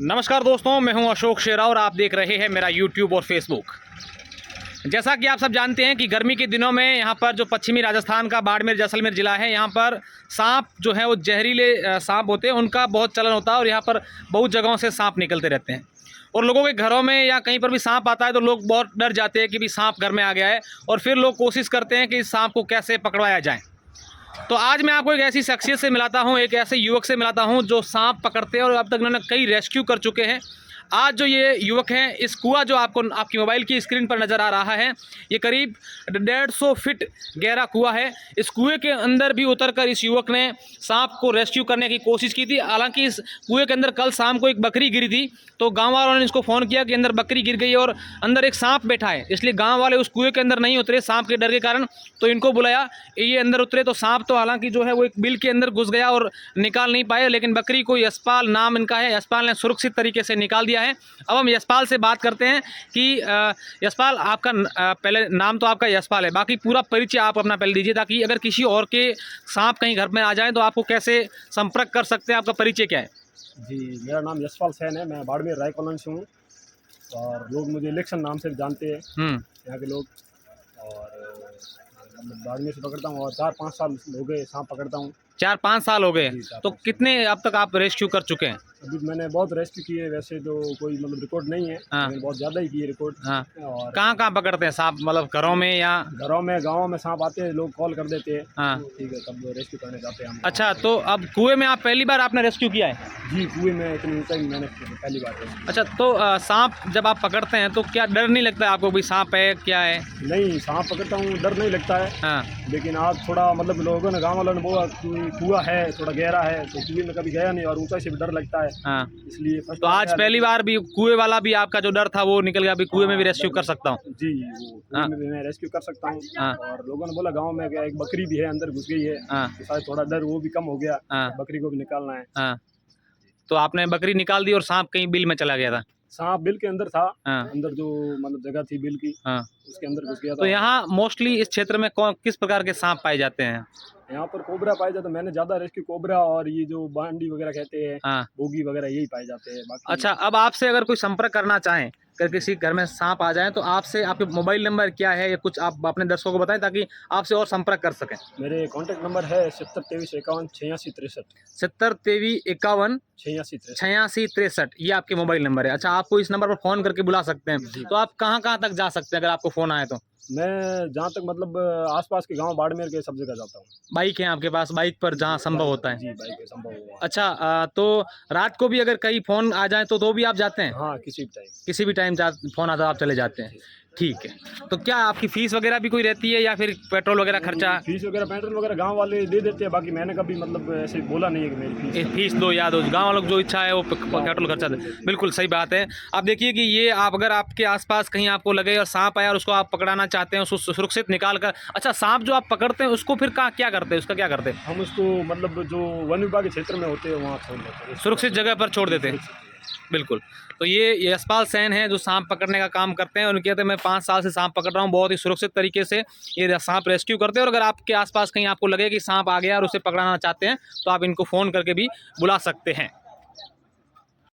नमस्कार दोस्तों, मैं हूं अशोक शेरा और आप देख रहे हैं मेरा यूट्यूब और फेसबुक। जैसा कि आप सब जानते हैं कि गर्मी के दिनों में यहाँ पर जो पश्चिमी राजस्थान का बाड़मेर जैसलमेर ज़िला है, यहाँ पर सांप जो है वो जहरीले सांप होते हैं, उनका बहुत चलन होता है और यहाँ पर बहुत जगहों से सांप निकलते रहते हैं। और लोगों के घरों में या कहीं पर भी सांप आता है तो लोग बहुत डर जाते हैं कि भी सांप घर में आ गया है, और फिर लोग कोशिश करते हैं कि इस सांप को कैसे पकड़वाया जाए। तो आज मैं आपको एक ऐसी शख्सियत से मिलाता हूं, एक ऐसे युवक से मिलाता हूं जो सांप पकड़ते हैं और अब तक उन्होंने कई रेस्क्यू कर चुके हैं। आज जो ये युवक हैं, इस कुआं जो आपको आपकी मोबाइल की स्क्रीन पर नज़र आ रहा है, ये करीब 150 फीट गहरा कुआं है। इस कुएं के अंदर भी उतरकर इस युवक ने सांप को रेस्क्यू करने की कोशिश की थी। हालांकि इस कुएं के अंदर कल शाम को एक बकरी गिरी थी, तो गाँव वालों ने इसको फ़ोन किया कि अंदर बकरी गिर गई और अंदर एक सांप बैठा है, इसलिए गाँव वाले उस कुएँ के अंदर नहीं उतरे सांप के डर के कारण। तो इनको बुलाया, ये अंदर उतरे तो सांप तो हालांकि जो है वो एक बिल के अंदर घुस गया और निकाल नहीं पाए, लेकिन बकरी को यशपाल नाम इनका है, यशपाल ने सुरक्षित तरीके से निकाल दिया है। अब हम यशपाल से बात करते हैं कि यशपाल, आपका पहले नाम तो आपका यशपाल है, बाकी पूरा परिचय आप अपना पहले दीजिए, ताकि अगर किसी और के सांप कहीं घर में आ जाए तो आपको कैसे संपर्क कर सकते हैं, आपका परिचय क्या है? जी, मेरा नाम यशपाल सैन है। मैं बाड़मेर राय कॉलोनी से हूँ और लोग मुझे इलेक्शन नाम से जानते हैं यहाँ के लोग। और मतलब बाड़मेर से पकड़ता हूँ और 4-5 साल हो गए सांप पकड़ता हूँ। 4-5 साल हो गए। तो कितने अब तक आप रेस्क्यू कर चुके हैं? अभी मैंने बहुत रेस्क्यू किए, वैसे तो कोई मतलब रिकॉर्ड नहीं है, मैंने बहुत ज़्यादा ही किए रिकॉर्ड। हाँ। और कहाँ पकड़ते हैं सांप, मतलब घरों में या घरों में, गाँव में सांप आते हैं, लोग कॉल कर देते हैं। हाँ। ठीक है, तब रेस्क्यू करने जाते हैं हम। अच्छा, तो अब कुएं में आप पहली बार आपने रेस्क्यू किया है? जी, कुएं में इतनी ऊंचाई मैंने पहली बार रेस्क्यू। अच्छा, तो सांप जब आप पकड़ते हैं तो क्या डर नहीं लगता है आपको, भी सांप है क्या है? नहीं, सांप पकड़ता हूँ, डर नहीं लगता है। हाँ। लेकिन आज थोड़ा मतलब लोगों ने, गाँव वालों ने बोला कि कुआं है, थोड़ा गहरा है, तो कुएं में कभी गया नहीं और ऊंचाई से भी डर लगता है। हाँ। इसलिए तो आज पहली बार भी कुएं वाला भी आपका जो डर था वो निकल गया, अभी कुएं में भी रेस्क्यू कर सकता हूँ? जी, वो कुएं में भी मैं रेस्क्यू कर सकता हूँ। हाँ। और लोगों ने बोला गांव में एक बकरी भी है, अंदर घुस गई है, तो शायद थोड़ा डर वो भी कम हो गया। बकरी को भी निकालना है। हाँ। तो आपने बकरी निकाल दी और सांप कहीं बिल में चला गया था? सांप बिल के अंदर था। हाँ। अंदर जो मतलब जगह थी बिल की, हाँ। उसके अंदर घुस गया था। तो यहाँ मोस्टली इस क्षेत्र में किस प्रकार के सांप पाए जाते हैं? यहाँ पर कोबरा पाए जाते हैं। मैंने ज़्यादा रेस्क्यू कोबरा और ये जो बांडी वगैरह कहते हैं, हाँ। बोगी वगैरह, यही पाए जाते हैं। बाकी अच्छा, अब आपसे अगर कोई संपर्क करना चाहें, अगर किसी घर में सांप आ जाए, तो आपसे आपके मोबाइल नंबर क्या है, या कुछ आप अपने दर्शकों को बताएं ताकि आपसे और संपर्क कर सकें। मेरे कॉन्टैक्ट नंबर है 702351 8663। 702351 8663, ये आपके मोबाइल नंबर है। अच्छा, आपको इस नंबर पर फ़ोन करके बुला सकते हैं। तो आप कहाँ तक जा सकते हैं अगर आपको फ़ोन आए तो? मैं जहाँ तक मतलब आसपास के गांव बाड़मेर के सब जगह जाता हूँ। बाइक है आपके पास, बाइक पर जहाँ संभव होता है? जी, बाइक पे संभव होगा। अच्छा, तो रात को भी अगर कहीं फ़ोन आ जाए तो भी आप जाते हैं? हाँ, किसी भी टाइम फ़ोन आता है आप चले जाते हैं। ठीक है। तो क्या आपकी फ़ीस वगैरह भी कोई रहती है या फिर पेट्रोल वगैरह खर्चा? फीस वगैरह, पेट्रोल वगैरह गांव वाले दे देते हैं, बाकी मैंने कभी मतलब ऐसे बोला नहीं है कि मेरी फीस दो या दो, गाँव वालों को जो इच्छा है वो पेट्रोल खर्चा दे। बिल्कुल सही बात है। आप देखिए कि ये आप अगर आपके आसपास कहीं आपको लगे और सांप आया और उसको आप पकड़ाना चाहते हैं, उसको सुरक्षित निकाल कर। अच्छा, सांप जो आप पकड़ते हैं उसको फिर क्या करते हैं, उसका क्या करते हैं? हम उसको मतलब जो वन विभाग के क्षेत्र में होते हैं वहाँ छोड़ देते हैं, सुरक्षित जगह पर छोड़ देते हैं। बिल्कुल। तो ये यशपाल सैन है जो सांप पकड़ने का काम करते हैं, उनके कहते हैं मैं 5 साल से सांप पकड़ रहा हूँ, बहुत ही सुरक्षित तरीके से ये सांप रेस्क्यू करते हैं। और अगर आपके आसपास कहीं आपको लगे कि सांप आ गया और उसे पकड़ना चाहते हैं तो आप इनको फ़ोन करके भी बुला सकते हैं।